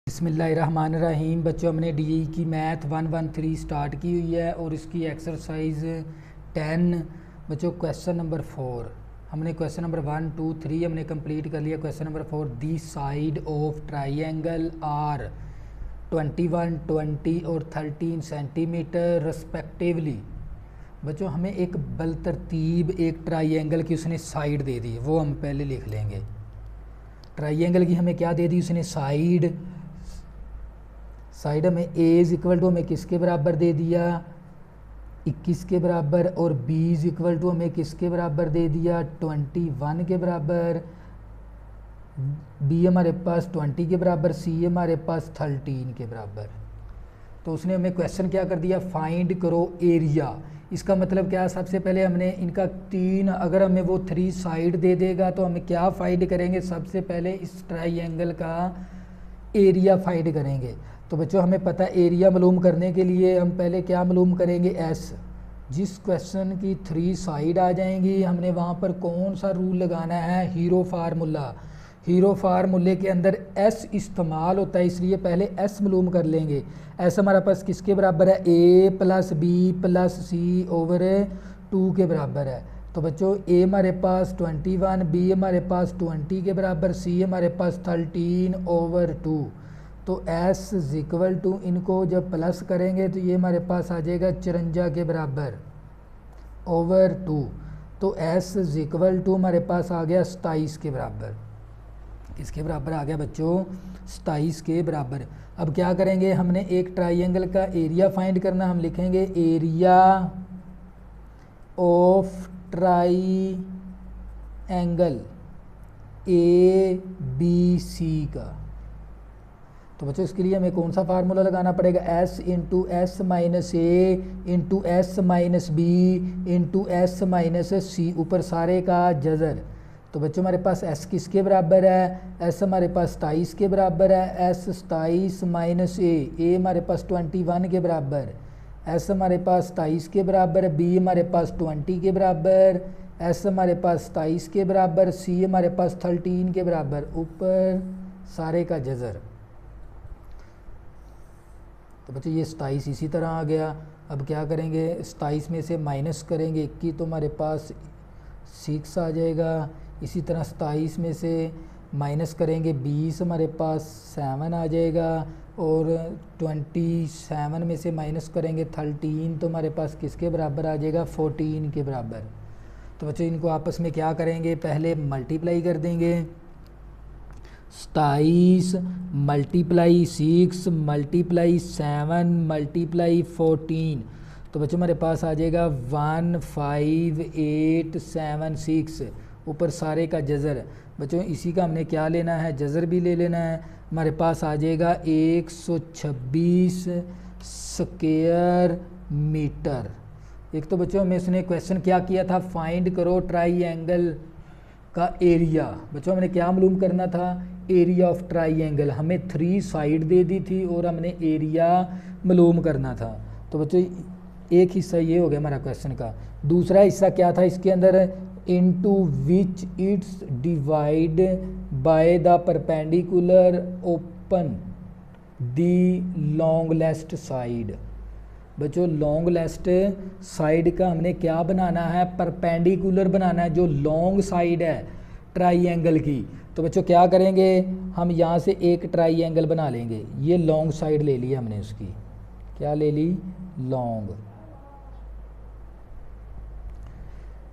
बिस्मिल्लाहिर्रहमानिर्रहीम। बच्चों, हमने डी की मैथ 113 स्टार्ट की हुई है और इसकी एक्सरसाइज 10। बच्चों, क्वेश्चन नंबर 4 हमने क्वेश्चन नंबर 1, 2, 3 हमने कंप्लीट कर लिया। Question number 4, the side of triangle are 21, 20 और 13 सेंटीमीटर रिस्पेक्टिवली। बच्चों, हमें एक बलतरतीब एक ट्राइंगल की उसने साइड दे दी, वो हम पहले लिख लेंगे। ट्राइंगल की हमें क्या दे दी उसने? साइड हमें ए इज इक्वल टू हमें किसके बराबर दे दिया? 21 के बराबर। और बी इज इक्वल टू हमें किसके बराबर दे दिया? 21 के बराबर। बी हमारे पास 20 के बराबर, सी हमारे पास 13 के बराबर। तो उसने हमें क्वेश्चन क्या कर दिया? फाइंड करो एरिया। इसका मतलब क्या? सबसे पहले हमने इनका 3, अगर हमें वो 3 साइड दे देगा तो हमें क्या फाइंड करेंगे? सबसे पहले इस ट्राइंगल का एरिया फाइंड करेंगे। तो बच्चों, हमें पता है एरिया मालूम करने के लिए हम पहले क्या मालूम करेंगे? एस। जिस क्वेश्चन की 3 साइड आ जाएंगी हमने वहाँ पर कौन सा रूल लगाना है? Hero formula. हीरो फार्मूले के अंदर एस इस्तेमाल होता है, इसलिए पहले एस मालूम कर लेंगे। एस हमारे पास किसके बराबर है? ए प्लस बी प्लस सी ओवर 2 के बराबर है। तो बच्चों, ए हमारे पास 21, बी हमारे पास 20 के बराबर, सी हमारे पास 13 ओवर 2। तो एस इज इक्वल टू, इनको जब प्लस करेंगे तो ये हमारे पास आ जाएगा 54 के बराबर ओवर 2। तो एस इज इक्वल टू हमारे पास आ गया 27 के बराबर। किसके बराबर आ गया बच्चों? 27 के बराबर। अब क्या करेंगे? हमने एक ट्राइंगल का एरिया फाइंड करना। हम लिखेंगे area of triangle A B C का। तो बच्चों, इसके लिए हमें कौन सा फार्मूला लगाना पड़ेगा? S into S minus A into S minus B into S minus C, ऊपर सारे का जज़र। तो बच्चों, हमारे पास एस किसके बराबर है? एस हमारे पास 27 के बराबर है। एस 27 माइनस ए हमारे पास 21 के बराबर। एस हमारे पास 27 के बराबर, बी हमारे पास 20 के बराबर, एस हमारे पास 27 के बराबर, सी हमारे पास 13 के बराबर, ऊपर सारे का जज़र। तो बच्चों, ये 27 इसी तरह आ गया। अब क्या करेंगे? 27 में से माइनस करेंगे 21, तो हमारे पास 6 आ जाएगा। इसी तरह 27 में से माइनस करेंगे 20, हमारे पास 7 आ जाएगा। और 27 में से माइनस करेंगे 13, तो हमारे पास किसके बराबर आ जाएगा? 14 के बराबर। तो बच्चों, इनको आपस में क्या करेंगे? पहले मल्टीप्लाई कर देंगे। 27 मल्टीप्लाई 6 मल्टीप्लाई 7 मल्टीप्लाई 14। तो बच्चों, हमारे पास आ जाएगा 15876, ऊपर सारे का जज़र। बच्चों, इसी का हमने क्या लेना है? जज़र भी ले लेना है। हमारे पास आ जाएगा 126 स्क्वायर मीटर। एक तो बच्चों, हमें इसने क्वेश्चन क्या किया था? फाइंड करो ट्राइंगल का एरिया। बच्चों, हमने क्या मालूम करना था? Area of triangle. हमें 3 साइड दे दी थी और हमने एरिया मालूम करना था। तो बच्चों, एक हिस्सा ये हो गया हमारा क्वेश्चन का। दूसरा हिस्सा क्या था इसके अंदर? Into which it's divide by the perpendicular open the longest side. बच्चों, लॉन्गेस्ट साइड का हमने क्या बनाना है? परपेंडिकुलर बनाना है, जो लॉन्ग साइड है ट्राइंगल की। तो बच्चों, क्या करेंगे? हम यहाँ से एक ट्राइंगल बना लेंगे। ये लॉन्ग साइड ले ली हमने, उसकी क्या ले ली? लॉन्ग।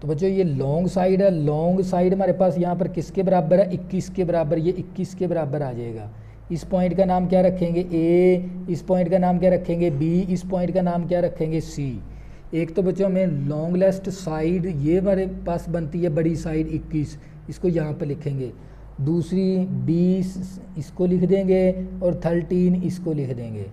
तो बच्चों, ये लॉन्ग साइड है। लॉन्ग साइड हमारे पास यहाँ पर किसके बराबर है? 21 के बराबर। ये 21 के बराबर आ जाएगा। इस पॉइंट का नाम क्या रखेंगे? ए। इस पॉइंट का नाम क्या रखेंगे? बी। इस पॉइंट का नाम क्या रखेंगे? सी। एक तो बच्चों, हमें लॉन्गेस्ट साइड ये हमारे पास बनती है, बड़ी साइड 21, इसको यहाँ पर लिखेंगे। दूसरी 20 इसको लिख देंगे और 13 इसको लिख देंगे।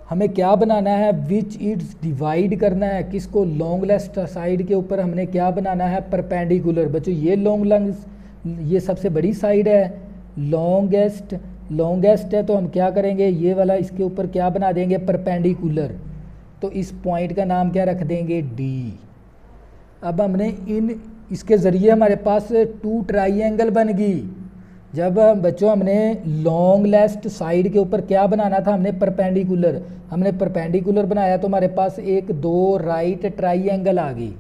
हमें क्या बनाना है? विच इट्स डिवाइड करना है। किसको? लॉन्गेस्ट साइड के ऊपर हमने क्या बनाना है? परपेंडिकुलर। बच्चों, ये ये सबसे बड़ी साइड है, लॉन्गेस्ट है। तो हम क्या करेंगे? ये वाला इसके ऊपर क्या बना देंगे? परपेंडिकुलर। तो इस पॉइंट का नाम क्या रख देंगे? डी। अब हमने इसके ज़रिए हमारे पास 2 ट्राइंगल बन गई। जब बच्चों हमने लॉन्ग लेफ्ट साइड के ऊपर क्या बनाना था, हमने परपेंडिकुलर बनाया तो हमारे पास एक 2 राइट ट्राइंगल आ गई,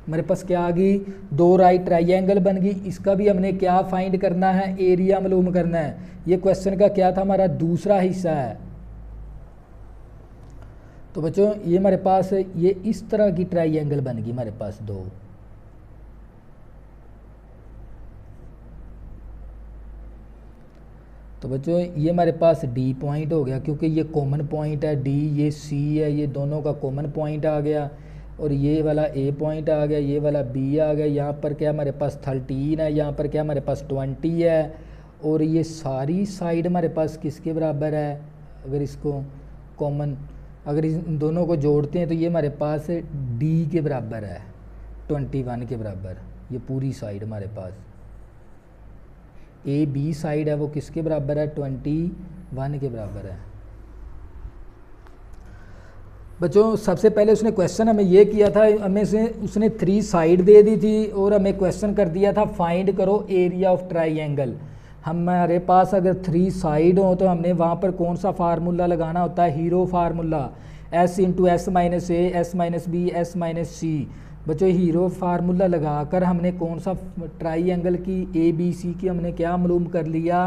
हमारे पास क्या आ गई, 2 राइट ट्राइंगल बन गई। इसका भी हमने क्या फाइंड करना है, एरिया मालूम करना है। ये क्वेश्चन का क्या था, हमारा दूसरा हिस्सा है। तो बच्चों ये हमारे पास ये इस तरह की ट्राइंगल बन गई हमारे पास 2। तो बच्चों ये हमारे पास डी पॉइंट हो गया, क्योंकि ये कॉमन पॉइंट है डी, ये सी है, ये दोनों का कॉमन पॉइंट आ गया। और ये वाला ए पॉइंट आ गया, ये वाला बी आ गया। यहाँ पर क्या हमारे पास 13 है, यहाँ पर क्या हमारे पास 20 है। और ये सारी साइड हमारे पास किसके बराबर है, अगर इसको कॉमन, अगर इन दोनों को जोड़ते हैं तो ये हमारे पास डी के बराबर है, 21 के बराबर। ये पूरी साइड हमारे पास ए बी साइड है वो किसके बराबर है, 21 के बराबर है। बच्चों सबसे पहले उसने क्वेश्चन हमें ये किया था, हमें से उसने 3 साइड दे दी थी और हमें क्वेश्चन कर दिया था फाइंड करो एरिया ऑफ ट्राइंगल। हमारे पास अगर 3 साइड हो तो हमने वहाँ पर कौन सा फार्मूला लगाना होता है, Hero formula, S into S minus A, S minus B, S minus C. बच्चों हीरो फार्मूला लगाकर हमने कौन सा ट्राइंगल की ए बी सी की हमने क्या मालूम कर लिया,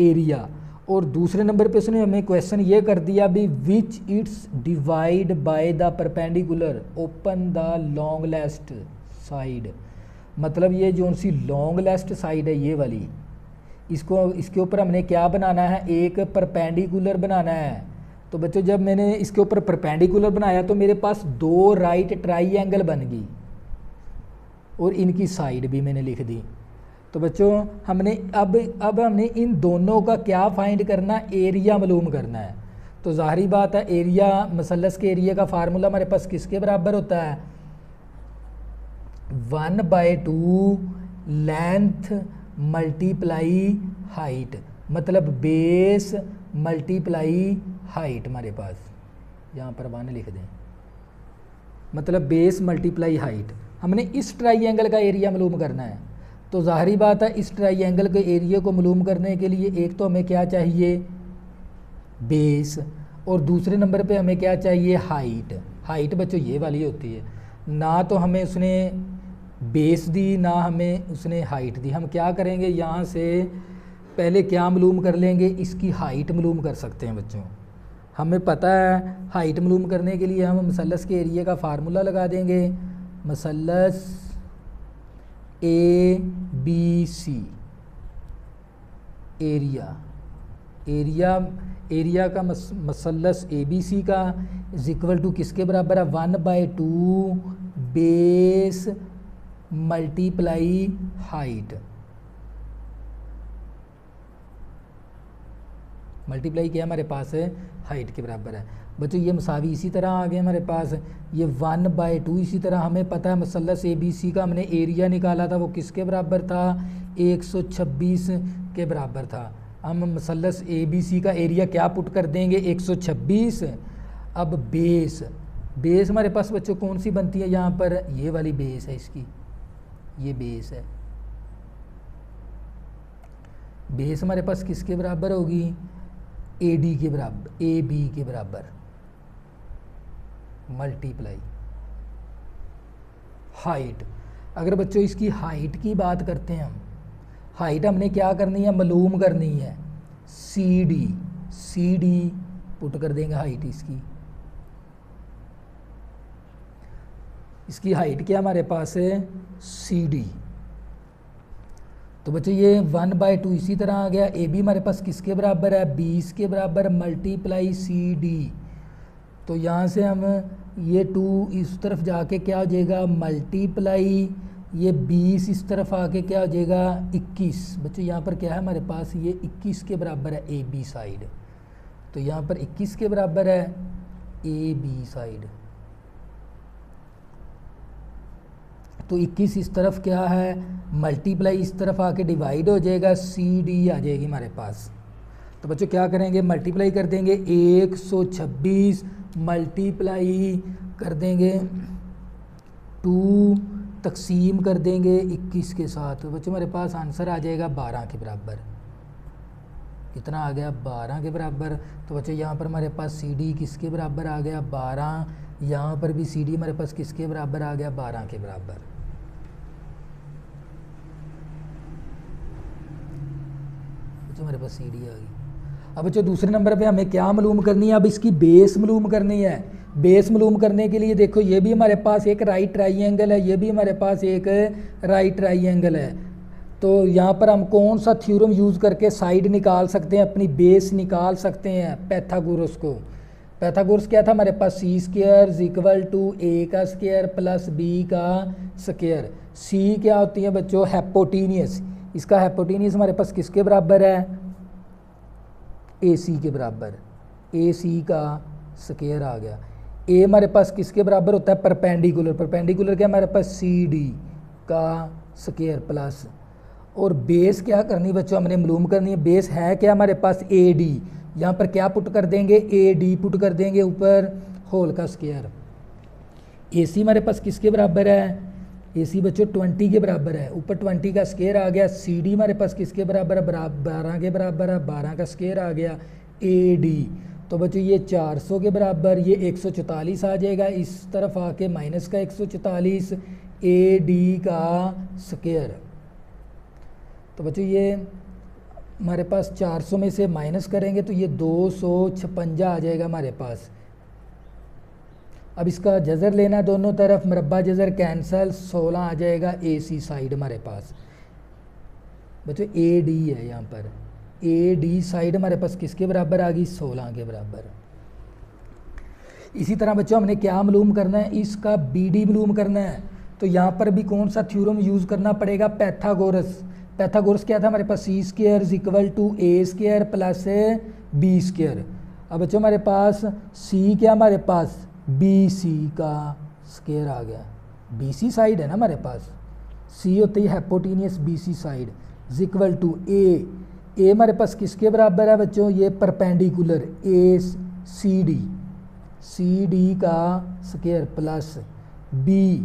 एरिया। और दूसरे नंबर पे उसने हमें क्वेश्चन ये कर दिया भी which it's divide by the perpendicular open the long left side. मतलब ये जो सी लॉन्ग लेफ्ट साइड है ये वाली, इसको इसके ऊपर हमने क्या बनाना है, एक परपेंडिकुलर बनाना है। तो बच्चों जब मैंने इसके ऊपर परपेंडिकुलर बनाया तो मेरे पास 2 राइट ट्राइंगल बन गई और इनकी साइड भी मैंने लिख दी। तो बच्चों हमने अब हमने इन दोनों का क्या फाइंड करना, एरिया मालूम करना है। तो ज़ाहिरी बात है एरिया, मसलस के एरिया का फार्मूला हमारे पास किसके बराबर होता है, 1/2 लेंथ मल्टीप्लाई हाइट, मतलब बेस मल्टीप्लाई हाइट। हमारे पास यहाँ पर 1 लिख दें, मतलब बेस मल्टीप्लाई हाइट। हमने इस ट्राइंगल का एरिया मालूम करना है। तो ज़ाहिरी बात है इस ट्राइंगल के एरिया को मालूम करने के लिए एक तो हमें क्या चाहिए, बेस, और दूसरे नंबर पे हमें क्या चाहिए, हाइट। हाइट बच्चों ये वाली होती है, ना तो हमें उसने बेस दी ना हमें उसने हाइट दी। हम क्या करेंगे, यहाँ से पहले क्या मालूम कर लेंगे, इसकी हाइट मालूम कर सकते हैं बच्चों। हमें पता है हाइट मालूम करने के लिए हम मसलस के एरिया का फार्मूला लगा देंगे, मसलस ए बी सी एरिया का मसलस ए बी सी का इज इक्वल टू किसके बराबर है, 1/2 बेस मल्टीप्लाई हाइट। मल्टीप्लाई किया हमारे पास है हाइट के बराबर है। बच्चों ये मसावी इसी तरह आ गए हमारे पास, ये 1/2। इसी तरह हमें पता है मसलस ए बी सी का हमने एरिया निकाला था वो किसके बराबर था, 126 के बराबर था। हम मसलस ए बी सी का एरिया क्या पुट कर देंगे, 126। अब बेस हमारे पास बच्चों कौन सी बनती है, यहाँ पर ये वाली बेस है इसकी, ये बेस है। बेस हमारे पास किसके बराबर होगी, ए डी के बराबर, ए बी के बराबर मल्टीप्लाई हाइट। अगर बच्चों इसकी हाइट की बात करते हैं हम, हाइट हमने क्या करनी है, मालूम करनी है, सी डी पुट कर देंगे हाइट इसकी हाइट क्या हमारे पास है, सी डी। तो बच्चों ये 1/2 इसी तरह आ गया। ए बी हमारे पास किसके बराबर है, 20 के बराबर मल्टीप्लाई सी डी। तो यहाँ से हम ये 2 इस तरफ जाके क्या हो जाएगा, मल्टीप्लाई ये 20 इस तरफ आके क्या हो जाएगा, 21। बच्चों यहाँ पर क्या है हमारे पास, ये 21 के बराबर है ए बी साइड। तो यहाँ पर 21 के बराबर है ए बी साइड। तो 21 इस तरफ क्या है, मल्टीप्लाई इस तरफ आके डिवाइड हो जाएगा, सी डी आ जाएगी हमारे पास। तो बच्चों क्या करेंगे, मल्टीप्लाई कर देंगे, 126 मल्टीप्लाई कर देंगे 2 तकसीम कर देंगे 21 के साथ। तो बच्चों हमारे पास आंसर आ जाएगा 12 के बराबर। कितना आ गया 12 के बराबर। तो बच्चों यहाँ पर हमारे पास सी डी किसके बराबर आ गया 12, यहाँ पर भी सी डी हमारे पास किसके बराबर आ गया 12 के बराबर। बच्चों हमारे पास सी डी आ गई। अब बच्चों दूसरे नंबर पे हमें क्या मालूम करनी है, अब इसकी बेस मालूम करनी है। बेस मालूम करने के लिए देखो ये भी हमारे पास एक राइट ट्राइंगल है, ये भी हमारे पास एक राइट ट्राइंगल है। तो यहाँ पर हम कौन सा थ्योरम यूज़ करके साइड निकाल सकते हैं, अपनी बेस निकाल सकते हैं पैथागोरस को। पैथागोरस क्या था हमारे पास, सी स्क्वायर इक्वल टू ए का स्क्वायर प्लस बी का स्क्वायर। सी क्या होती है बच्चों, हैपोटेनियस। इसका हैपोटेनियस हमारे पास किसके बराबर है, ए सी के बराबर। ए सी का स्क्वायर आ गया। ए हमारे पास किसके बराबर होता है, परपेंडिकुलर। परपेंडिकुलर क्या हमारे पास, सी डी का स्क्वायर प्लस, और बेस क्या करनी बच्चों हमने मालूम करनी है। बेस है क्या हमारे पास, ए डी। यहाँ पर क्या पुट कर देंगे, ए डी पुट कर देंगे ऊपर होल का स्क्वायर। ए सी हमारे पास किसके बराबर है, ए सी बच्चों 20 के बराबर है, ऊपर 20 का स्क्वायर आ गया। सी डी हमारे पास किसके बराबर है, 12 के बराबर है, 12 का स्क्वायर आ गया। ए डी तो बच्चों ये 400 के बराबर, ये 144 आ जाएगा, इस तरफ आके माइनस का 144 ए डी का स्क्वायर। तो बच्चों ये हमारे पास 400 में से माइनस करेंगे तो ये 256 आ जाएगा हमारे पास। अब इसका जज़र लेना दोनों तरफ, मरबा जज़र कैंसल, 16 आ जाएगा ए सी साइड हमारे पास। बच्चों ए डी है यहाँ पर, ए डी साइड हमारे पास किसके बराबर आ गई, 16 के बराबर। इसी तरह बच्चों हमने क्या मालूम करना है, इसका बी डी मालूम करना है। तो यहाँ पर भी कौन सा थ्योरम यूज़ करना पड़ेगा, पैथागोरस। पैथागोरस क्या था हमारे पास, C square equal to A square plus B square. अब बच्चों हमारे पास सी क्या हमारे पास, बी सी का स्क्वायर आ गया। बी सी साइड है ना हमारे पास, सी होती है hypotenuse, B C side equal to A. A हमारे पास किसके बराबर है बच्चों, ये perpendicular A C D, C D का स्क्वायर प्लस बी।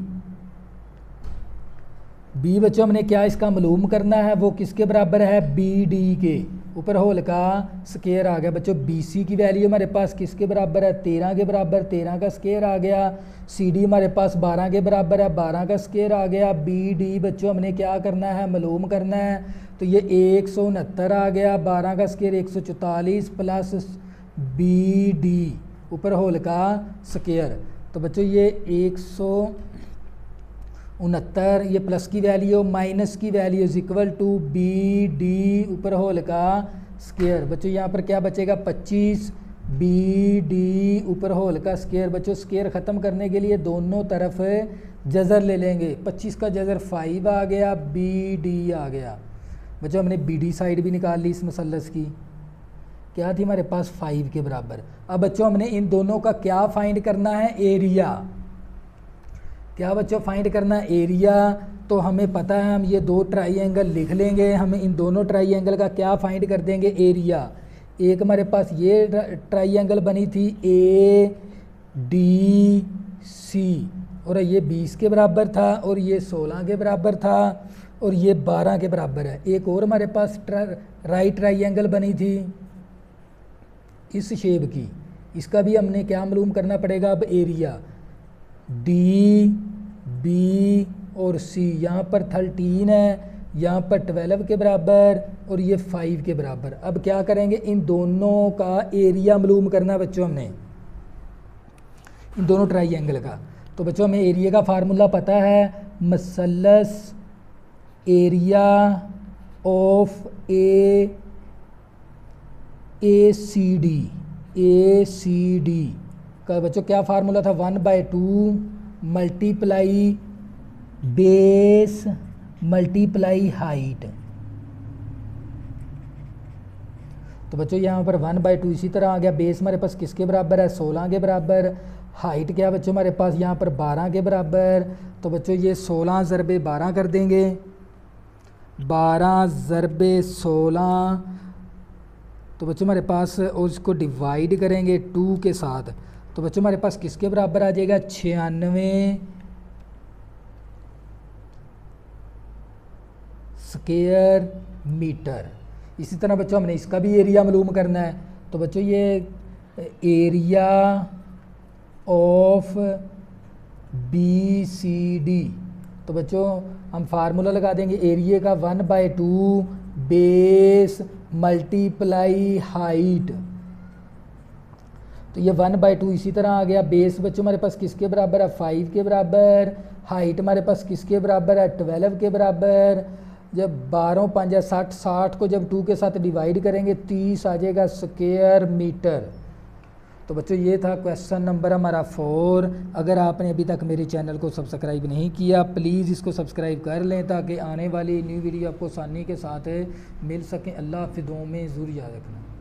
बी बच्चों हमने क्या इसका मालूम करना है, वो किसके बराबर है, बी डी के, ऊपर होल का स्क्वायर आ गया। बच्चों बी सी की वैल्यू हमारे पास किसके बराबर है, 13 के बराबर, 13 का स्क्वायर आ गया। सी डी हमारे पास 12 के बराबर है, 12 का स्क्वायर आ गया। बी डी बच्चों हमने क्या करना है, मालूम करना है। तो ये 169 आ गया, 12 का स्क्वायर 144 प्लस बी डी ऊपर होल का स्क्वायर। तो बच्चों ये 169, ये प्लस की वैल्यू माइनस की value equal to B D ऊपर होल का स्क्वायर। बच्चों यहाँ पर क्या बचेगा, 25 बी डी ऊपर होल का स्क्वायर। बच्चों स्क्वायर ख़त्म करने के लिए दोनों तरफ जज़र ले लेंगे, 25 का जज़र 5 आ गया, बी डी आ गया। बच्चों हमने बी डी साइड भी निकाल ली इस मसलस की, क्या थी हमारे पास 5 के बराबर। अब बच्चों हमने इन दोनों का क्या फाइंड करना है, एरिया। क्या बच्चों फाइंड करना है, एरिया। तो हमें पता है, हम ये दो ट्राइंगल लिख लेंगे, हमें इन दोनों ट्राइंगल का क्या फाइंड कर देंगे, एरिया। एक हमारे पास ये ट्राइंगल बनी थी ए डी सी, और ये 20 के बराबर था, और ये 16 के बराबर था, और ये 12 के बराबर है। एक और हमारे पास राइट ट्राइंगल बनी थी इस शेप की, इसका भी हमने क्या मालूम करना पड़ेगा, अब एरिया। डी बी और सी, यहाँ पर 13 है, यहाँ पर 12 के बराबर, और ये 5 के बराबर। अब क्या करेंगे, इन दोनों का एरिया मालूम करना बच्चों हमने, इन दोनों ट्राइंगल का। तो बच्चों हमें एरिया का फार्मूला पता है, मसलस area of A C D का बच्चों क्या फार्मूला था, 1/2 मल्टीप्लाई बेस मल्टीप्लाई हाइट। तो बच्चों यहाँ पर 1/2 इसी तरह आ गया। बेस हमारे पास किसके बराबर है, 16 के बराबर। हाइट क्या बच्चों हमारे पास यहाँ पर 12 के बराबर। तो बच्चों ये 16 ज़रबे 12 कर देंगे, 12 ज़रबे 16। तो बच्चों हमारे पास, और इसको डिवाइड करेंगे 2 के साथ, तो बच्चों हमारे पास किसके बराबर आ जाएगा, 96 स्क्वायर मीटर। इसी तरह बच्चों हमने इसका भी एरिया मालूम करना है। तो बच्चों ये एरिया ऑफ BCD, तो बच्चों हम फार्मूला लगा देंगे एरिया का 1/2 बेस मल्टीप्लाई हाइट। तो ये 1/2 इसी तरह आ गया। बेस बच्चों हमारे पास किसके बराबर है, 5 के बराबर। हाइट हमारे पास किसके बराबर है, 12 के बराबर। जब 12 5 60, 60 को जब 2 के साथ डिवाइड करेंगे 30 आ जाएगा स्क्वायर मीटर। तो बच्चों ये था क्वेश्चन नंबर हमारा 4। अगर आपने अभी तक मेरे चैनल को सब्सक्राइब नहीं किया प्लीज़ इसको सब्सक्राइब कर लें ताकि आने वाली न्यू वीडियो आपको आसानी के साथ मिल सके। अल्लाह हाफ़िज़, दुआओं में ज़रूर याद रखना।